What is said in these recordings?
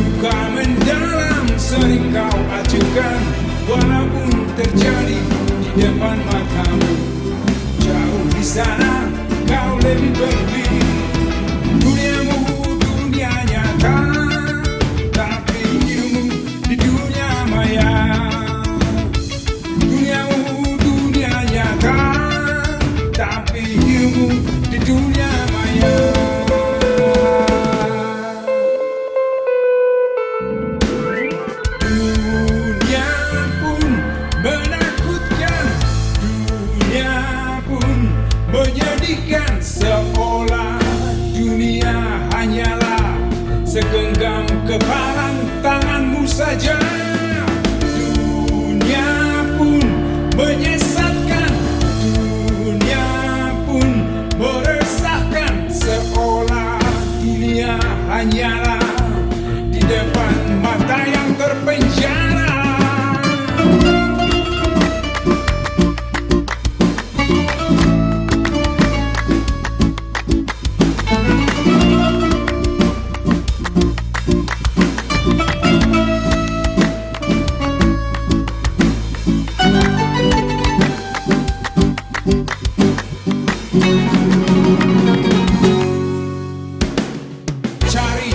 Duka mendalam sering kau acukan, walaupun terjadi di depan matamu. Jauh di sana kau lebih berpikir, duniamu dunia nyata, tapi hidupmu di dunia maya. Duniamu dunia nyata, tapi hidupmu di dunia maya. Dunia pun menakutkan, dunia pun menyedihkan, seolah dunia hanyalah segenggam kepalan tanganmu saja. Dunia pun menyesatkan, dunia pun meresahkan, seolah dunia hanyalah di depan mata yang terpenjara.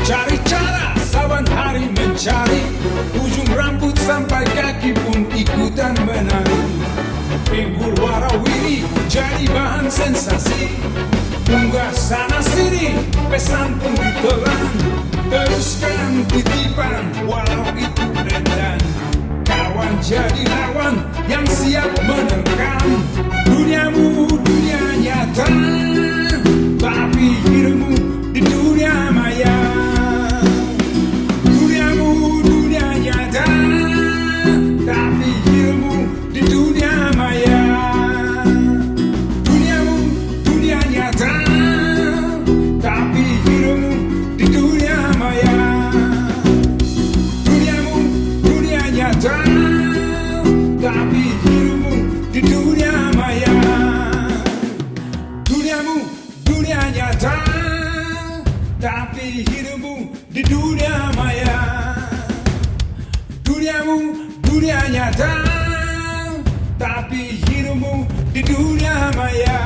Cari cara, saban hari mencari, ujung rambut sampai kaki pun ikutan menari. Figur warawiri jadi bahan sensasi, unggah sana sini pesan pun ditelan, teruskan titipan walau itu rendah. Kawan jadi lawan yang siap menerkam. Duniamu dunia nyata, tapi hidupmu di dunia maya. Duniamu dunia nyata, tapi hidupmu di dunia maya. Duniamu dunia nyata, tapi hidupmu di dunia maya. Duniamu dunia nyata, tapi hidupmu di dunia maya. Duniamu dunia nyata, tapi hidupmu di dunia maya. Duniamu dunia nyata, tapi hidupmu di dunia maya.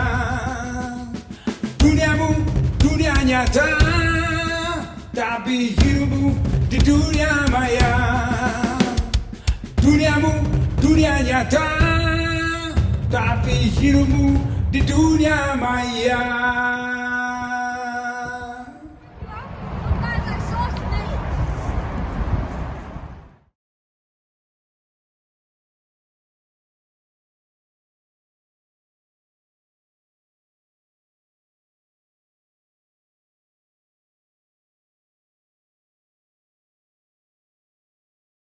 Duniamu dunia nyata, tapi hidupmu di dunia maya. Duniamu dunia nyata, tapi hidupmu di dunia maya.